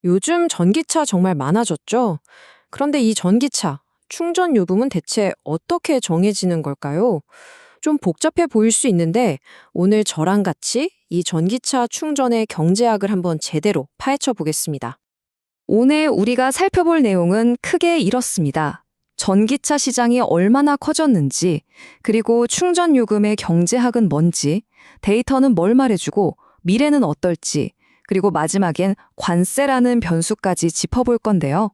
요즘 전기차 정말 많아졌죠? 그런데 이 전기차, 충전 요금은 대체 어떻게 정해지는 걸까요? 좀 복잡해 보일 수 있는데 오늘 저랑 같이 이 전기차 충전의 경제학을 한번 제대로 파헤쳐 보겠습니다. 오늘 우리가 살펴볼 내용은 크게 이렇습니다. 전기차 시장이 얼마나 커졌는지, 그리고 충전 요금의 경제학은 뭔지, 데이터는 뭘 말해주고 미래는 어떨지, 그리고 마지막엔 관세라는 변수까지 짚어볼 건데요.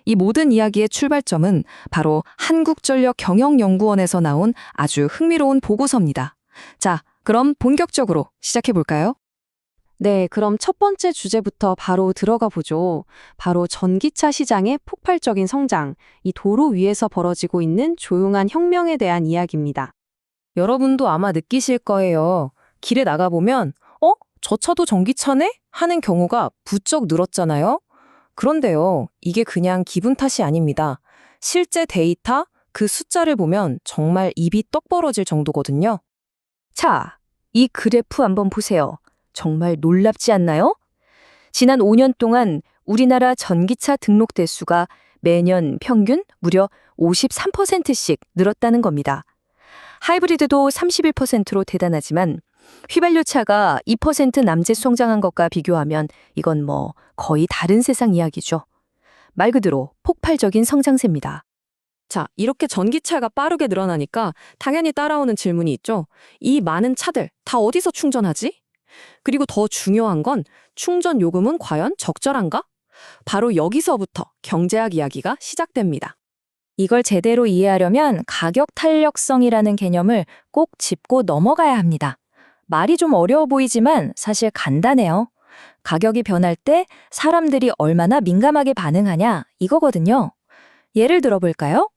이 모든 이야기의 출발점은 바로 한국전력 경영연구원에서 나온 아주 흥미로운 보고서입니다. 자, 그럼 본격적으로 시작해 볼까요? 네, 그럼 첫 번째 주제부터 바로 들어가 보죠. 바로 전기차 시장의 폭발적인 성장, 이 도로 위에서 벌어지고 있는 조용한 혁명에 대한 이야기입니다. 여러분도 아마 느끼실 거예요. 길에 나가보면 저 차도 전기차네? 하는 경우가 부쩍 늘었잖아요. 그런데요, 이게 그냥 기분 탓이 아닙니다. 실제 데이터, 그 숫자를 보면 정말 입이 떡 벌어질 정도거든요. 자, 이 그래프 한번 보세요. 정말 놀랍지 않나요? 지난 5년 동안 우리나라 전기차 등록 대수가 매년 평균 무려 53%씩 늘었다는 겁니다. 하이브리드도 31%로 대단하지만 휘발유차가 2% 남짓 성장한 것과 비교하면 이건 거의 다른 세상 이야기죠. 말 그대로 폭발적인 성장세입니다. 자, 이렇게 전기차가 빠르게 늘어나니까 당연히 따라오는 질문이 있죠. 이 많은 차들 다 어디서 충전하지? 그리고 더 중요한 건 충전 요금은 과연 적절한가? 바로 여기서부터 경제학 이야기가 시작됩니다. 이걸 제대로 이해하려면 가격 탄력성이라는 개념을 꼭 짚고 넘어가야 합니다. 말이 좀 어려워 보이지만 사실 간단해요. 가격이 변할 때 사람들이 얼마나 민감하게 반응하냐 이거거든요. 예를 들어볼까요?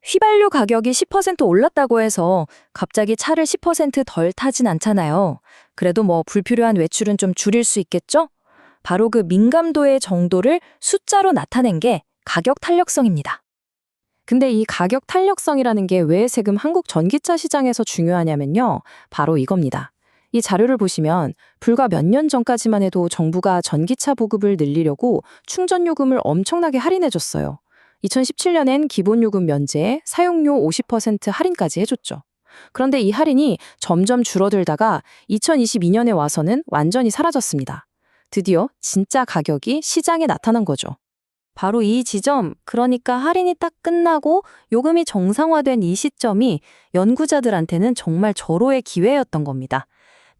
휘발유 가격이 10% 올랐다고 해서 갑자기 차를 10%덜 타진 않잖아요. 그래도 불필요한 외출은 좀 줄일 수 있겠죠? 바로 그 민감도의 정도를 숫자로 나타낸 게 가격 탄력성입니다. 근데 이 가격 탄력성이라는 게 왜 세금 한국 전기차 시장에서 중요하냐면요. 바로 이겁니다. 이 자료를 보시면 불과 몇 년 전까지만 해도 정부가 전기차 보급을 늘리려고 충전 요금을 엄청나게 할인해줬어요. 2017년엔 기본요금 면제에 사용료 50% 할인까지 해줬죠. 그런데 이 할인이 점점 줄어들다가 2022년에 와서는 완전히 사라졌습니다. 드디어 진짜 가격이 시장에 나타난 거죠. 바로 이 지점, 그러니까 할인이 딱 끝나고 요금이 정상화된 이 시점이 연구자들한테는 정말 절호의 기회였던 겁니다.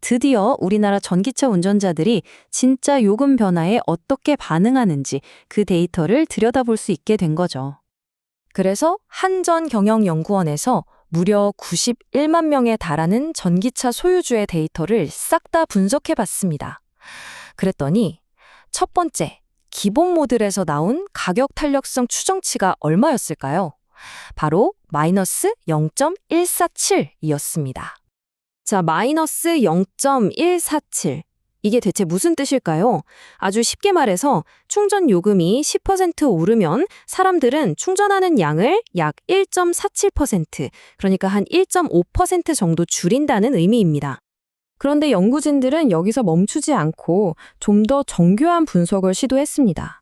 드디어 우리나라 전기차 운전자들이 진짜 요금 변화에 어떻게 반응하는지 그 데이터를 들여다볼 수 있게 된 거죠. 그래서 한전경영연구원에서 무려 91만 명에 달하는 전기차 소유주의 데이터를 싹 다 분석해 봤습니다. 그랬더니 첫 번째, 기본 모델에서 나온 가격 탄력성 추정치가 얼마였을까요? 바로 마이너스 0.147이었습니다. 자, 마이너스 0.147. 이게 대체 무슨 뜻일까요? 아주 쉽게 말해서 충전 요금이 10% 오르면 사람들은 충전하는 양을 약 1.47%, 그러니까 한 1.5% 정도 줄인다는 의미입니다. 그런데 연구진들은 여기서 멈추지 않고 좀 더 정교한 분석을 시도했습니다.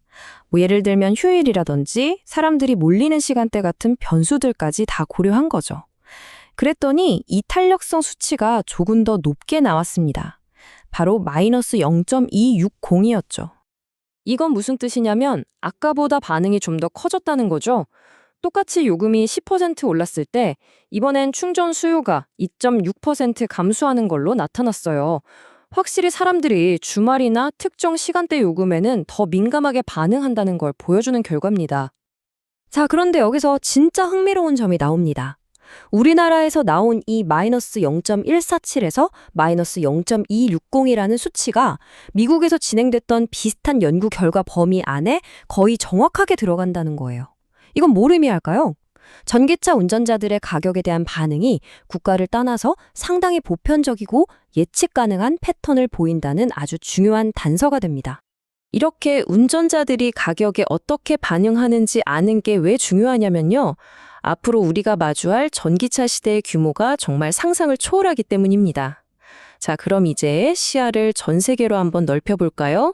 예를 들면 휴일이라든지 사람들이 몰리는 시간대 같은 변수들까지 다 고려한 거죠. 그랬더니 이 탄력성 수치가 조금 더 높게 나왔습니다. 바로 마이너스 0.260이었죠. 이건 무슨 뜻이냐면 아까보다 반응이 좀 더 커졌다는 거죠. 똑같이 요금이 10% 올랐을 때 이번엔 충전 수요가 2.6% 감소하는 걸로 나타났어요. 확실히 사람들이 주말이나 특정 시간대 요금에는 더 민감하게 반응한다는 걸 보여주는 결과입니다. 자, 그런데 여기서 진짜 흥미로운 점이 나옵니다. 우리나라에서 나온 이 마이너스 0.147에서 마이너스 0.260이라는 수치가 미국에서 진행됐던 비슷한 연구 결과 범위 안에 거의 정확하게 들어간다는 거예요. 이건 뭘 의미할까요? 전기차 운전자들의 가격에 대한 반응이 국가를 떠나서 상당히 보편적이고 예측 가능한 패턴을 보인다는 아주 중요한 단서가 됩니다. 이렇게 운전자들이 가격에 어떻게 반응하는지 아는 게 왜 중요하냐면요. 앞으로 우리가 마주할 전기차 시대의 규모가 정말 상상을 초월하기 때문입니다. 자, 그럼 이제 시야를 전 세계로 한번 넓혀볼까요?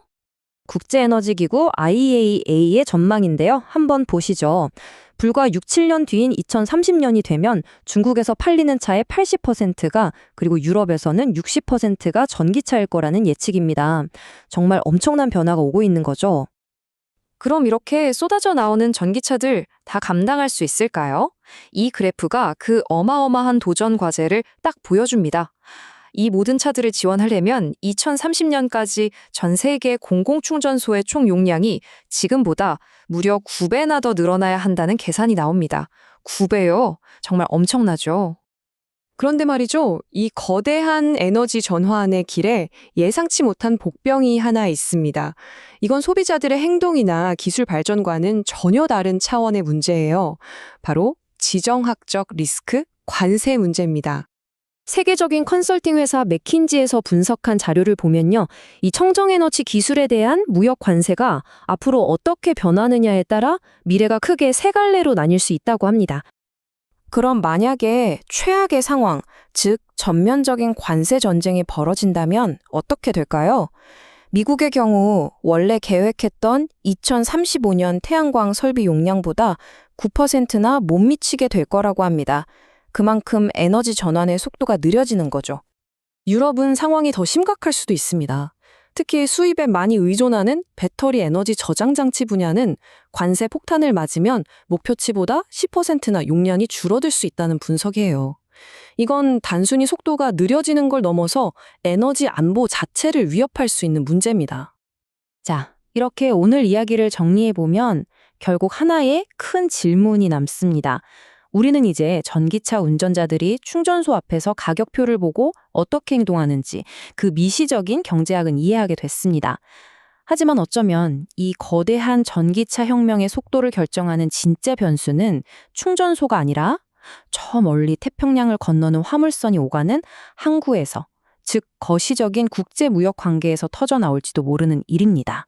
국제에너지기구 IEA의 전망인데요. 한번 보시죠. 불과 6, 7년 뒤인 2030년이 되면 중국에서 팔리는 차의 80%가 그리고 유럽에서는 60%가 전기차일 거라는 예측입니다. 정말 엄청난 변화가 오고 있는 거죠. 그럼 이렇게 쏟아져 나오는 전기차들 다 감당할 수 있을까요? 이 그래프가 그 어마어마한 도전 과제를 딱 보여줍니다. 이 모든 차들을 지원하려면 2030년까지 전 세계 공공충전소의 총 용량이 지금보다 무려 9배나 더 늘어나야 한다는 계산이 나옵니다. 9배요? 정말 엄청나죠? 그런데 말이죠. 이 거대한 에너지 전환의 길에 예상치 못한 복병이 하나 있습니다. 이건 소비자들의 행동이나 기술 발전과는 전혀 다른 차원의 문제예요. 바로 지정학적 리스크, 관세 문제입니다. 세계적인 컨설팅 회사 맥킨지에서 분석한 자료를 보면요. 이 청정에너지 기술에 대한 무역 관세가 앞으로 어떻게 변하느냐에 따라 미래가 크게 세 갈래로 나뉠 수 있다고 합니다. 그럼 만약에 최악의 상황, 즉 전면적인 관세 전쟁이 벌어진다면 어떻게 될까요? 미국의 경우 원래 계획했던 2035년 태양광 설비 용량보다 9%나 못 미치게 될 거라고 합니다. 그만큼 에너지 전환의 속도가 느려지는 거죠. 유럽은 상황이 더 심각할 수도 있습니다. 특히 수입에 많이 의존하는 배터리 에너지 저장 장치 분야는 관세 폭탄을 맞으면 목표치보다 10%나 용량이 줄어들 수 있다는 분석이에요. 이건 단순히 속도가 느려지는 걸 넘어서 에너지 안보 자체를 위협할 수 있는 문제입니다. 자, 이렇게 오늘 이야기를 정리해보면 결국 하나의 큰 질문이 남습니다. 우리는 이제 전기차 운전자들이 충전소 앞에서 가격표를 보고 어떻게 행동하는지 그 미시적인 경제학은 이해하게 됐습니다. 하지만 어쩌면 이 거대한 전기차 혁명의 속도를 결정하는 진짜 변수는 충전소가 아니라 저 멀리 태평양을 건너는 화물선이 오가는 항구에서, 즉 거시적인 국제무역 관계에서 터져나올지도 모르는 일입니다.